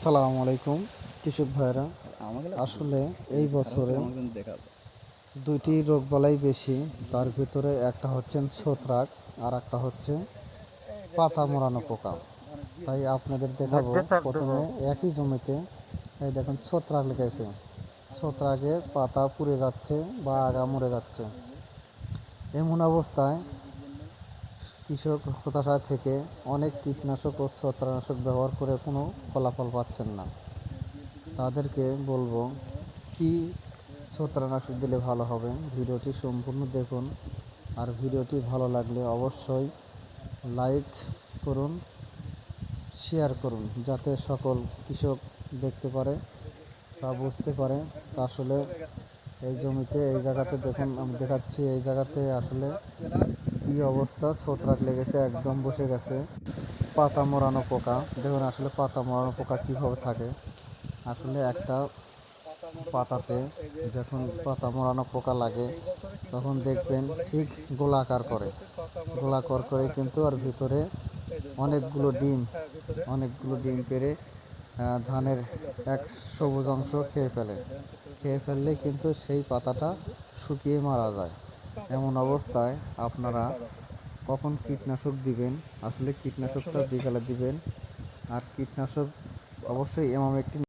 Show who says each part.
Speaker 1: আসসালামু আলাইকুম কৃষক ভাইরা। আসলে এই বছরে দুইটি রোগবালাই বেশি। তার ভিতরে একটা হচ্ছে ছত্রাক আর একটা হচ্ছে পাতা মোড়ানো পোকা। তাই আপনাদের দেখাবো প্রথমে একই জমিতে এই দেখুন ছত্রাক লেগেছে। ছত্রাকে পাতা পুড়ে যাচ্ছে বা আগা মরে যাচ্ছে। এমন অবস্থায় কৃষক হতাশা থেকে অনেক কীটনাশক ও ছত্রাকনাশক ব্যবহার করে কোনো ফলাফল পাচ্ছেন না। তাদেরকে বলবো কি ছত্রাকনাশক দিলে ভালো হবে। ভিডিওটি সম্পূর্ণ দেখুন, আর ভিডিওটি ভালো লাগলে অবশ্যই লাইক করুন, শেয়ার করুন, যাতে সকল কৃষক দেখতে পারে বা বুঝতে পারে। তা আসলে এই জমিতে এই জায়গাতে দেখুন, আমি দেখাচ্ছি এই জায়গাতে আসলে কি অবস্থা। ছত্রাক লেগেছে, একদম বসে গেছে। পাতা মোড়ানো পোকা দেখুন, আসলে পাতা মোড়ানো পোকা কীভাবে থাকে। আসলে একটা পাতাতে যখন পাতা মোড়ানো পোকা লাগে তখন দেখবেন ঠিক গোলাকার করে কিন্তু আর ভিতরে অনেকগুলো ডিম পেড়ে ধানের এক সবুজ অংশ খেয়ে ফেললে কিন্তু সেই পাতাটা শুকিয়ে মারা যায়। এমন অবস্থায় আপনারা কখন কীটনাশক দিবেন, আসলে কীটনাশকটা বিকালে দিবেন। আর কীটনাশক অবশ্যই এমন একটি